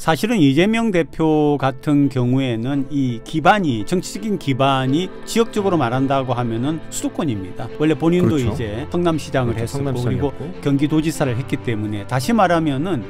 사실은 이재명 대표 같은 경우에는 이 기반이 정치적인 기반이 지역적으로 말한다고 하면은 수도권입니다. 원래 본인도 그렇죠. 이제 성남시장을 그렇죠. 했었고 그리고 경기도지사를 했기 때문에 다시 말하면은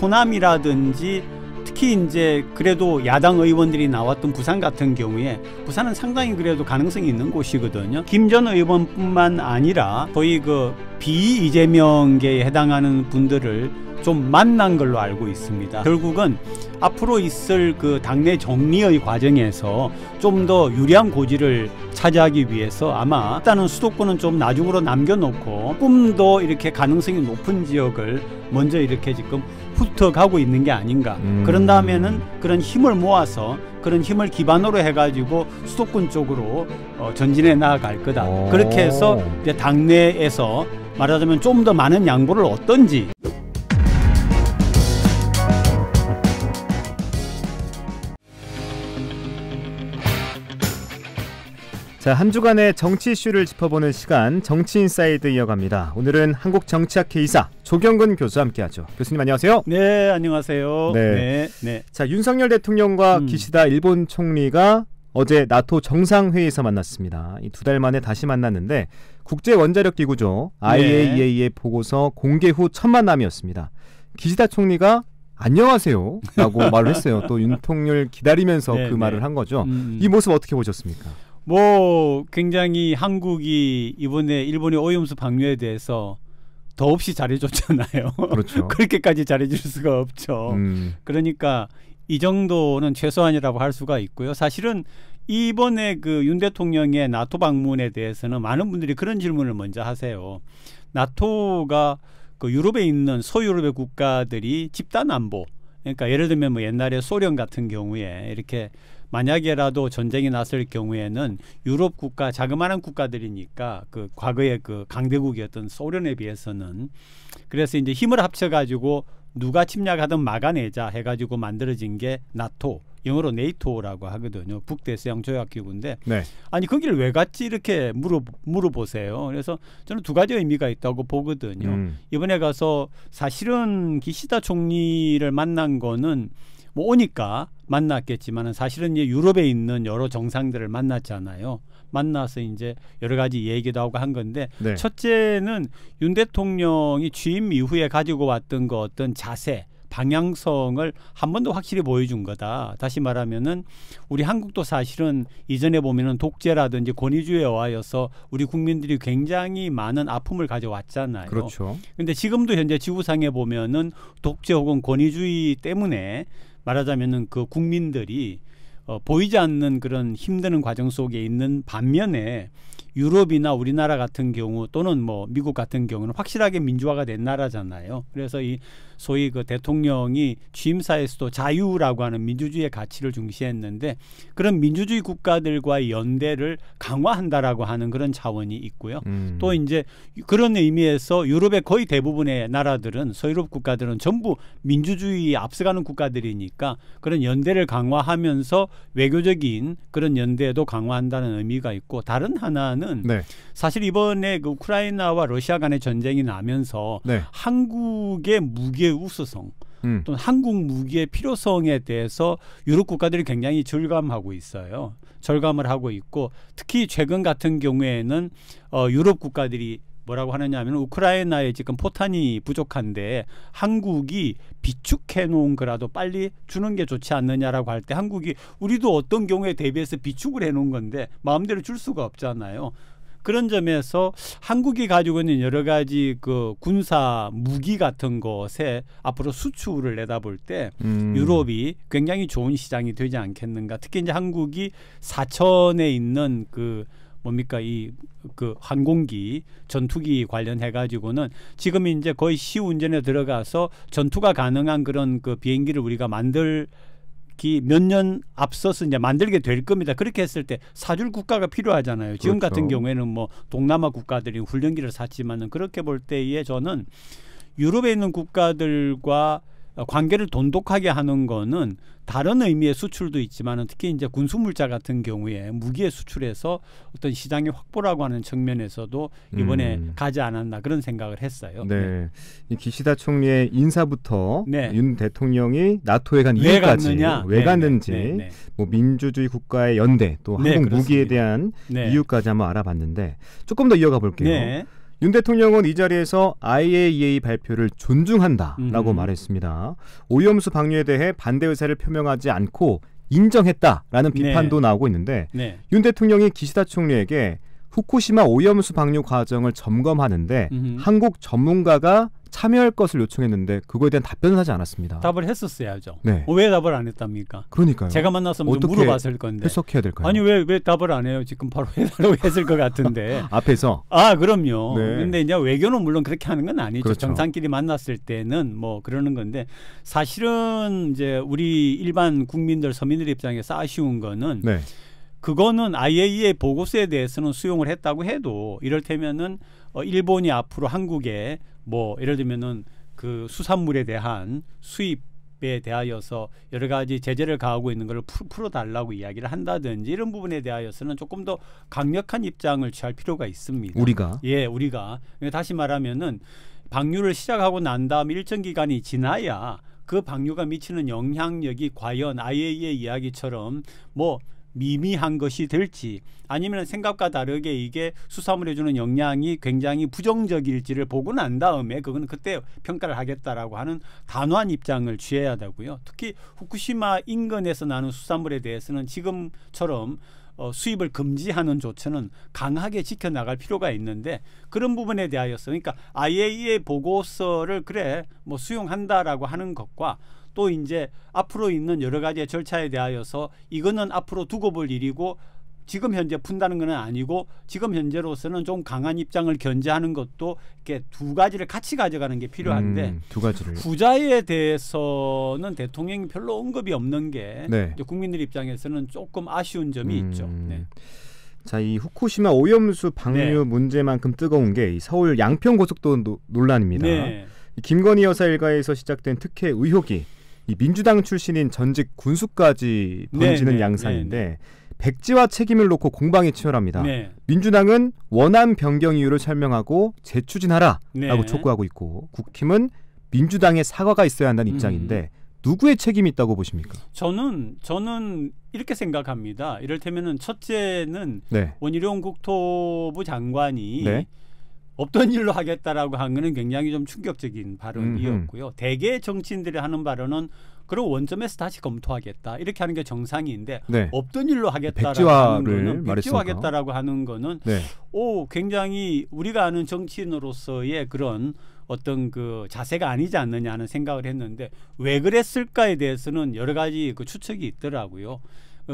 호남이라든지 특히 이제 그래도 야당 의원들이 나왔던 부산 같은 경우에 부산은 상당히 그래도 가능성이 있는 곳이거든요. 김 전 의원뿐만 아니라 거의 그 비이재명계에 해당하는 분들을 좀 만난 걸로 알고 있습니다. 결국은 앞으로 있을 그 당내 정리의 과정에서 좀 더 유리한 고지를 차지하기 위해서 아마 일단은 수도권은 좀 나중으로 남겨놓고 좀 더 이렇게 가능성이 높은 지역을 먼저 이렇게 지금 훑어가고 있는 게 아닌가. 그런 다음에는 그런 힘을 모아서 그런 힘을 기반으로 해가지고 수도권 쪽으로 전진해 나아갈 거다. 그렇게 해서 이제 당내에서 말하자면 좀 더 많은 양보를 얻던지. 자, 한 주간의 정치 이슈를 짚어보는 시간 정치인사이드 이어갑니다. 오늘은 한국정치학회 이사 조경근 교수와 함께하죠. 교수님 안녕하세요. 네, 안녕하세요. 네. 네. 자, 윤석열 대통령과 기시다 일본 총리가 어제 나토 정상회의에서 만났습니다. 이 2달 만에 다시 만났는데 국제원자력기구죠. IAEA의 보고서 공개 후 첫 만남이었습니다. 기시다 총리가 안녕하세요 라고 말을 했어요. 또 윤통열 기다리면서 그 말을 한 거죠. 이 모습 어떻게 보셨습니까? 뭐 굉장히 한국이 이번에 일본의 오염수 방류에 대해서 더없이 잘해줬잖아요. 그렇죠. 그렇게까지 잘해줄 수가 없죠. 그러니까 이 정도는 최소한이라고 할 수가 있고요. 사실은 이번에 그 윤 대통령의 나토 방문에 대해서는 많은 분들이 그런 질문을 먼저 하세요. 나토가 그 유럽에 있는 소유럽의 국가들이 집단 안보, 그러니까 예를 들면 뭐 옛날에 소련 같은 경우에 이렇게 만약에라도 전쟁이 났을 경우에는 유럽 국가, 자그마한 국가들이니까 그 과거의 그 강대국이었던 소련에 비해서는 그래서 이제 힘을 합쳐가지고 누가 침략하든 막아내자 해가지고 만들어진 게 나토, 영어로 네이토라고 하거든요. 북대서양 조약기구인데 네. 아니 거기를 왜 갔지 이렇게 물어보세요. 그래서 저는 두 가지 의미가 있다고 보거든요. 이번에 가서 사실은 기시다 총리를 만난 거는 뭐 오니까 만났겠지만은 사실은 이제 유럽에 있는 여러 정상들을 만났잖아요. 만나서 이제 여러 가지 얘기도 하고 한 건데 네. 첫째는 윤 대통령이 취임 이후에 가지고 왔던 그 어떤 자세, 방향성을 한 번 더 확실히 보여준 거다. 다시 말하면은 우리 한국도 사실은 이전에 보면은 독재라든지 권위주의에 의하여서 우리 국민들이 굉장히 많은 아픔을 가져왔잖아요. 그렇죠. 근데 지금도 현재 지구상에 보면은 독재 혹은 권위주의 때문에 말하자면은 그 국민들이 보이지 않는 그런 힘드는 과정 속에 있는 반면에 유럽이나 우리나라 같은 경우 또는 뭐 미국 같은 경우는 확실하게 민주화가 된 나라잖아요. 그래서 이 소위 그 대통령이 취임사에서도 자유라고 하는 민주주의의 가치를 중시했는데 그런 민주주의 국가들과의 연대를 강화한다라고 하는 그런 차원이 있고요. 또 이제 그런 의미에서 유럽의 거의 대부분의 나라들은 서유럽 국가들은 전부 민주주의에 앞서가는 국가들이니까 그런 연대를 강화하면서 외교적인 그런 연대도 강화한다는 의미가 있고 다른 하나는 네. 사실 이번에 그 우크라이나와 러시아 간의 전쟁이 나면서 네. 한국의 무기의 우수성 또는 한국 무기의 필요성에 대해서 유럽 국가들이 굉장히 절감하고 있어요. 절감을 하고 있고 특히 최근 같은 경우에는 유럽 국가들이 뭐라고 하느냐 하면 우크라이나에 지금 포탄이 부족한데 한국이 비축해 놓은 거라도 빨리 주는 게 좋지 않느냐라고 할 때 한국이 우리도 어떤 경우에 대비해서 비축을 해 놓은 건데 마음대로 줄 수가 없잖아요. 그런 점에서 한국이 가지고 있는 여러 가지 그 군사 무기 같은 것에 앞으로 수출을 내다볼 때 유럽이 굉장히 좋은 시장이 되지 않겠는가. 특히 이제 한국이 사천에 있는 그 뭡니까 이 그 항공기 전투기 관련해 가지고는 지금 이제 거의 시운전에 들어가서 전투가 가능한 그런 그 비행기를 우리가 몇 년 앞서서 이제 만들게 될 겁니다. 그렇게 했을 때 사줄 국가가 필요하잖아요. 지금 그렇죠. 같은 경우에는 뭐 동남아 국가들이 훈련기를 샀지만은 그렇게 볼 때에 저는 유럽에 있는 국가들과 관계를 돈독하게 하는 거는 다른 의미의 수출도 있지만 특히 이제 군수물자 같은 경우에 무기에 수출해서 어떤 시장의 확보라고 하는 측면에서도 이번에 가지 않았나 그런 생각을 했어요. 네, 이 기시다 총리의 인사부터 네. 윤 대통령이 나토에 간 이유까지 왜 갔는지 뭐 민주주의 국가의 연대 또 한국 무기에 대한 이유까지 한번 알아봤는데 조금 더 이어가 볼게요. 네. 윤 대통령은 이 자리에서 IAEA 발표를 존중한다라고 말했습니다. 오염수 방류에 대해 반대 의사를 표명하지 않고 인정했다라는 비판도 나오고 있는데 윤 대통령이 기시다 총리에게 후쿠시마 오염수 방류 과정을 점검하는데 한국 전문가가 참여할 것을 요청했는데 그거에 대한 답변을 하지 않았습니다. 답을 했었어야죠. 네. 왜 답을 안 했답니까? 그러니까요. 제가 만났으면 좀 물어봤을 건데. 해석해야 될까요? 아니 왜 답을 안 해요? 지금 바로 해달라고 했을 것 같은데. 앞에서. 아 그럼요. 네. 근데 이제 외교는 물론 그렇게 하는 건 아니죠. 그렇죠. 정상끼리 만났을 때는 뭐 그러는 건데 사실은 이제 우리 일반 국민들 서민들 입장에서 아쉬운 거는 그거는 IAEA 보고서에 대해서는 수용을 했다고 해도 이를테면은 일본이 앞으로 한국에 뭐 예를 들면은 그 수산물에 대한 수입에 대하여서 여러 가지 제재를 가하고 있는 걸 풀어달라고 이야기를 한다든지 이런 부분에 대하여서는 조금 더 강력한 입장을 취할 필요가 있습니다. 우리가? 예, 우리가. 다시 말하면은 방류를 시작하고 난 다음 일정 기간이 지나야 그 방류가 미치는 영향력이 과연 IAEA 이야기처럼 뭐 미미한 것이 될지 아니면 생각과 다르게 이게 수산물에 주는 영향이 굉장히 부정적일지를 보고 난 다음에 그거는 그때 평가를 하겠다라고 하는 단호한 입장을 취해야 되고요. 특히 후쿠시마 인근에서 나는 수산물에 대해서는 지금처럼 수입을 금지하는 조처는 강하게 지켜나갈 필요가 있는데 그런 부분에 대하여서 그러니까 IAEA 보고서를 그래 뭐 수용한다라고 하는 것과 또 이제 앞으로 있는 여러 가지의 절차에 대하여서 이거는 앞으로 두고 볼 일이고 지금 현재 푼다는 건 아니고 지금 현재로서는 좀 강한 입장을 견제하는 것도 이렇게 두 가지를 같이 가져가는 게 필요한데 두 가지를. 후자에 대해서는 대통령이 별로 언급이 없는 게 국민들 입장에서는 조금 아쉬운 점이 있죠. 자, 이 후쿠시마 오염수 방류 문제만큼 뜨거운 게 이 서울 양평고속도로 논란입니다. 이 김건희 여사 일가에서 시작된 특혜 의혹이 이 민주당 출신인 전직 군수까지 번지는 양상인데 백지화 책임을 놓고 공방이 치열합니다. 민주당은 원안 변경 이유를 설명하고 재추진하라라고 촉구하고 있고 국힘은 민주당의 사과가 있어야 한다는 입장인데 누구의 책임이 있다고 보십니까? 저는 이렇게 생각합니다. 이를테면은 첫째는 원희룡 국토부 장관이 없던 일로 하겠다라고 한 거는 굉장히 좀 충격적인 발언이었고요. 대개 정치인들이 하는 발언은 그런 원점에서 다시 검토하겠다 이렇게 하는 게 정상인데 없던 일로 하겠다라고 하는 거는 백지화하겠다라고 하는 거는 굉장히 우리가 아는 정치인으로서의 그런 어떤 그 자세가 아니지 않느냐 하는 생각을 했는데 왜 그랬을까에 대해서는 여러 가지 그 추측이 있더라고요.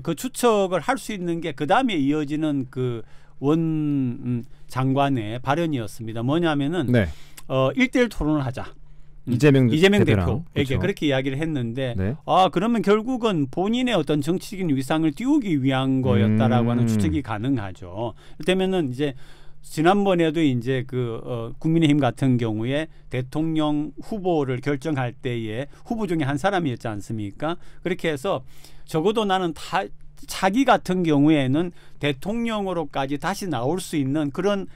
그 추측을 할 수 있는 게 그 다음에 이어지는 그 원 장관의 발언이었습니다. 뭐냐면은 1대1 토론을 하자. 이재명 대표에게 그렇죠. 그렇게 이야기를 했는데 그러면 결국은 본인의 어떤 정치적인 위상을 띄우기 위한 거였다라고 하는 추측이 가능하죠. 그렇다면은 이제 지난번에도 이제 국민의힘 같은 경우에 대통령 후보를 결정할 때에 후보 중에 한 사람이었지 않습니까? 그렇게 해서 적어도 나는 자기 같은 경우에는 대통령으로까지 다시 나올 수 있는 그런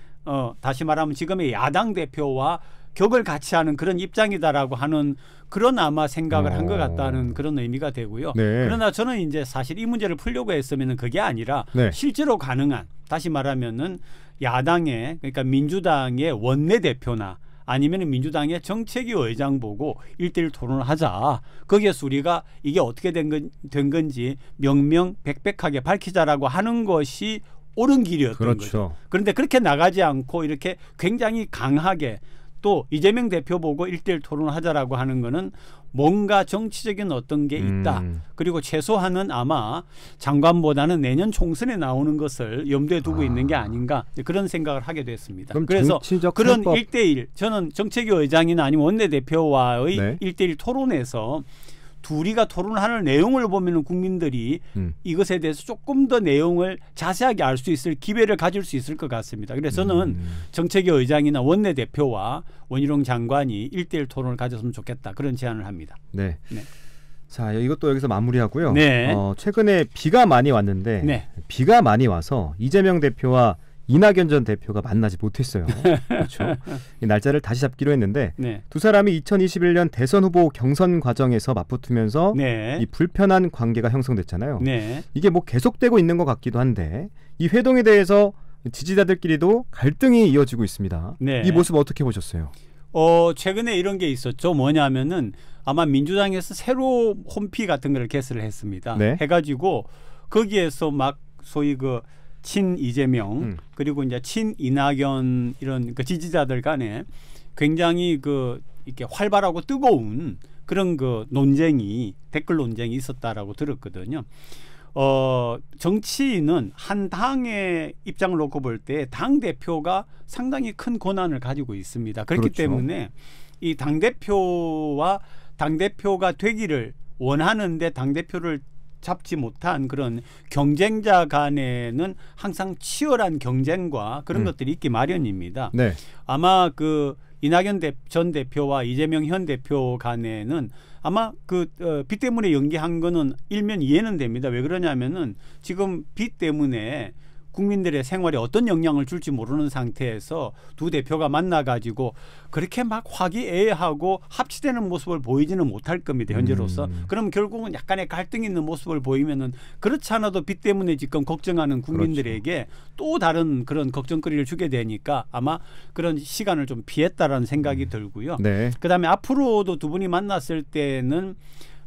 다시 말하면 지금의 야당 대표와 격을 같이 하는 그런 입장이다라고 하는 그런 아마 생각을 한 것 같다는 그런 의미가 되고요. 그러나 저는 이제 사실 이 문제를 풀려고 했으면 그게 아니라 실제로 가능한 다시 말하면은 야당의 그러니까 민주당의 원내대표나 아니면 민주당의 정책위 의장 보고 1대1 토론을 하자. 거기에서 우리가 이게 어떻게 된 건지 명명백백하게 밝히자라고 하는 것이 옳은 길이었던 거죠. 그런데 그렇게 나가지 않고 이렇게 굉장히 강하게 또 이재명 대표 보고 1대1 토론을 하자라고 하는 거는 뭔가 정치적인 어떤 게 있다. 그리고 최소한은 아마 장관보다는 내년 총선에 나오는 것을 염두에 두고 있는 게 아닌가 그런 생각을 하게 됐습니다. 그래서 그런 1대1 저는 정책위 의장이나 아니면 원내대표와의 1대1 토론에서 둘이가 토론하는 내용을 보면은 국민들이 이것에 대해서 조금 더 내용을 자세하게 알 수 있을 기회를 가질 수 있을 것 같습니다. 그래서 저는 정책위 의장이나 원내대표와 원희룡 장관이 1대1 토론을 가졌으면 좋겠다. 그런 제안을 합니다. 네. 네. 자, 이것도 여기서 마무리하고요. 네. 최근에 비가 많이 왔는데 네. 비가 많이 와서 이재명 대표와 이낙연 전 대표가 만나지 못했어요. 그렇죠. 이 날짜를 다시 잡기로 했는데 네. 두 사람이 2021년 대선 후보 경선 과정에서 맞붙으면서 네. 이 불편한 관계가 형성됐잖아요. 네. 이게 뭐 계속되고 있는 것 같기도 한데 이 회동에 대해서 지지자들끼리도 갈등이 이어지고 있습니다. 네. 이 모습 어떻게 보셨어요? 최근에 이런 게 있었죠. 뭐냐면은 아마 민주당에서 새로 홈피 같은 걸 개설을 했습니다. 네. 해가지고 거기에서 막 소위 그 친 이재명 그리고 이제 친 이낙연 이런 그 지지자들 간에 굉장히 그 이렇게 활발하고 뜨거운 그런 그 논쟁이 댓글 논쟁이 있었다라고 들었거든요. 정치인은 한 당의 입장을 놓고 볼 때 당 대표가 상당히 큰 권한을 가지고 있습니다. 그렇기 그렇죠. 때문에 이 당 대표와 당 대표가 되기를 원하는데 당 대표를 잡지 못한 그런 경쟁자 간에는 항상 치열한 경쟁과 그런 것들이 있기 마련입니다. 네. 아마 그 이낙연 전 대표와 이재명 현 대표 간에는 아마 비 때문에 연기한 거는 일면 이해는 됩니다. 왜 그러냐면은 지금 비 때문에 국민들의 생활에 어떤 영향을 줄지 모르는 상태에서 두 대표가 만나가지고 그렇게 막 화기애애하고 합치되는 모습을 보이지는 못할 겁니다. 현재로서. 그럼 결국은 약간의 갈등이 있는 모습을 보이면은 그렇지 않아도 비 때문에 지금 걱정하는 국민들에게 그렇죠. 또 다른 그런 걱정거리를 주게 되니까 아마 그런 시간을 좀 피했다라는 생각이 들고요. 네. 그다음에 앞으로도 두 분이 만났을 때는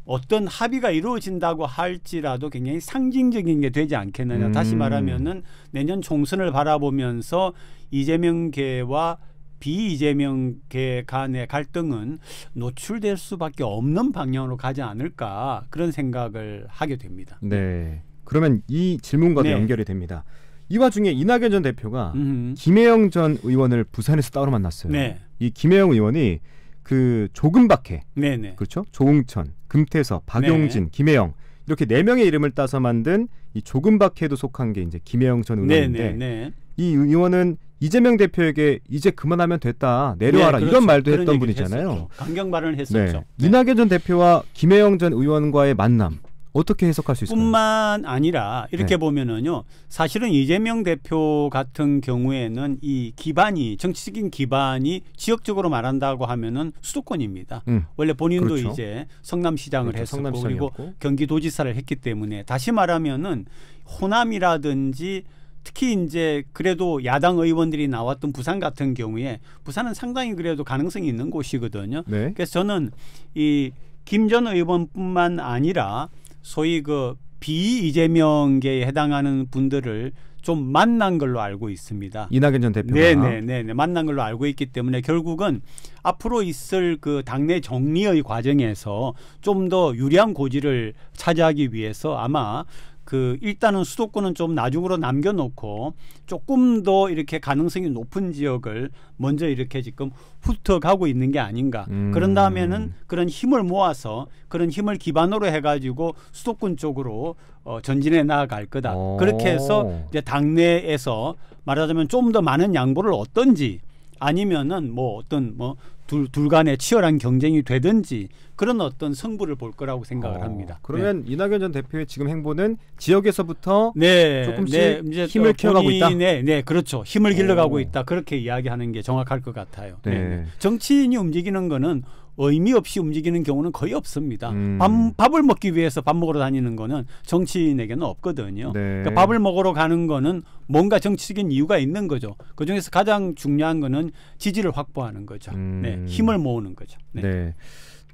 어떤 합의가 이루어진다고 할지라도 굉장히 상징적인 게 되지 않겠느냐. 다시 말하면은 내년 총선을 바라보면서 이재명계와 비이재명계 간의 갈등은 노출될 수밖에 없는 방향으로 가지 않을까 그런 생각을 하게 됩니다. 네. 그러면 이 질문과도 네. 연결이 됩니다. 이 와중에 이낙연 전 대표가 김혜영 전 의원을 부산에서 따로 만났어요. 네. 이 김혜영 의원이 그 조금박해, 네네. 그렇죠? 조응천, 금태섭, 박용진, 네. 김혜영 이렇게 4명의 이름을 따서 만든 이 조금박해도 속한 게 이제 김혜영 전 의원인데 네네. 이 의원은 이재명 대표에게 이제 그만하면 됐다 내려와라 네, 그렇죠. 이런 말도 했던 그런 분이잖아요. 했었죠. 강경 발언을 했었죠. 네. 이낙연 전 대표와 김혜영 전 의원과의 만남 어떻게 해석할 수 있을까요? 뿐만 아니라 이렇게 네. 보면은요. 사실은 이재명 대표 같은 경우에는 이 기반이 정치적인 기반이 지역적으로 말한다고 하면은 수도권입니다. 원래 본인도 그렇죠. 이제 성남시장을 그렇죠. 했었고 그리고 경기도지사를 했기 때문에 다시 말하면은 호남이라든지 특히 이제 그래도 야당 의원들이 나왔던 부산 같은 경우에 부산은 상당히 그래도 가능성이 있는 곳이거든요. 네. 그래서 저는 이 김 전 의원뿐만 아니라 소위 그 비이재명계에 해당하는 분들을 좀 만난 걸로 알고 있습니다. 이낙연 전 대표가 네네네 만난 걸로 알고 있기 때문에 결국은 앞으로 있을 그 당내 정리의 과정에서 좀 더 유리한 고지를 차지하기 위해서 아마 일단은 수도권은 좀 나중으로 남겨놓고 조금 더 이렇게 가능성이 높은 지역을 먼저 이렇게 지금 훑어가고 있는 게 아닌가. 그런 다음에는 그런 힘을 모아서 그런 힘을 기반으로 해가지고 수도권 쪽으로 전진해 나아갈 거다. 그렇게 해서 이제 당내에서 말하자면 좀 더 많은 양보를 얻든지 아니면은 뭐 어떤 둘 간의 치열한 경쟁이 되든지 그런 어떤 승부를 볼 거라고 생각을 합니다. 그러면 이낙연 전 대표의 지금 행보는 지역에서부터 네, 조금씩 이제 힘을 키워가고 있다. 네, 그렇죠. 힘을 길러가고 있다. 그렇게 이야기하는 게 정확할 것 같아요. 네. 정치인이 움직이는 거는 의미 없이 움직이는 경우는 거의 없습니다. 밥을 먹기 위해서 밥 먹으러 다니는 거는 정치인에게는 없거든요. 네. 그러니까 밥을 먹으러 가는 거는 뭔가 정치적인 이유가 있는 거죠. 그중에서 가장 중요한 거는 지지를 확보하는 거죠. 네, 힘을 모으는 거죠. 네. 네.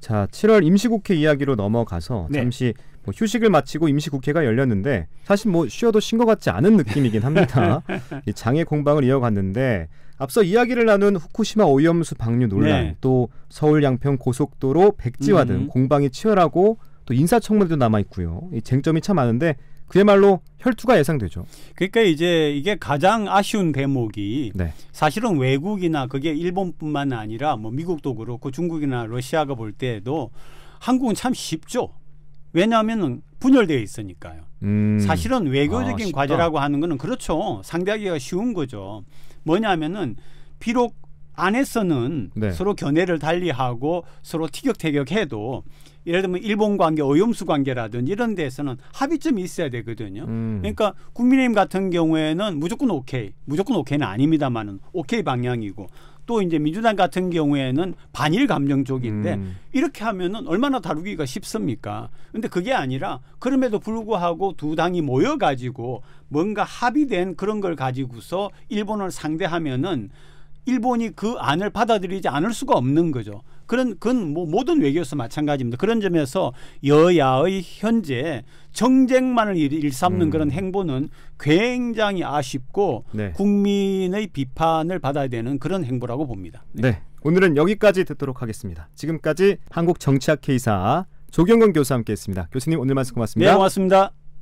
자, 7월 임시국회 이야기로 넘어가서 네. 잠시 휴식을 마치고 임시국회가 열렸는데 사실 쉬어도 쉰 것 같지 않은 느낌이긴 합니다. 이 장애 공방을 이어갔는데 앞서 이야기를 나눈 후쿠시마 오염수 방류 논란, 네. 또 서울 양평 고속도로 백지화 등 공방이 치열하고 또 인사청문회도 남아 있고요. 이 쟁점이 참 많은데 그야말로 혈투가 예상되죠. 그러니까 이제 이게 가장 아쉬운 대목이 네. 사실은 외국이나 그게 일본뿐만 아니라 미국도 그렇고 중국이나 러시아가 볼 때에도 한국은 참 쉽죠. 왜냐하면 분열되어 있으니까요. 사실은 외교적인 과제라고 하는 거는 그렇죠. 상대하기가 쉬운 거죠. 뭐냐면은 비록 안에서는 네. 서로 견해를 달리하고 서로 티격태격해도 예를 들면 일본 관계, 오염수 관계라든지 이런 데서는 합의점이 있어야 되거든요. 그러니까 국민의힘 같은 경우에는 무조건 오케이는 아닙니다만은 오케이 방향이고 또 이제 민주당 같은 경우에는 반일 감정 쪽인데 이렇게 하면은 얼마나 다루기가 쉽습니까? 근데 그게 아니라 그럼에도 불구하고 두 당이 모여가지고 뭔가 합의된 그런 걸 가지고서 일본을 상대하면은 일본이 그 안을 받아들이지 않을 수가 없는 거죠. 그건 뭐 모든 외교에서 마찬가지입니다. 그런 점에서 여야의 현재 정쟁만을 일삼는 그런 행보는 굉장히 아쉽고 네. 국민의 비판을 받아야 되는 그런 행보라고 봅니다. 네. 오늘은 여기까지 듣도록 하겠습니다. 지금까지 한국정치학 K사 조경건 교수와 함께했습니다. 교수님 오늘 말씀 고맙습니다. 네, 고맙습니다.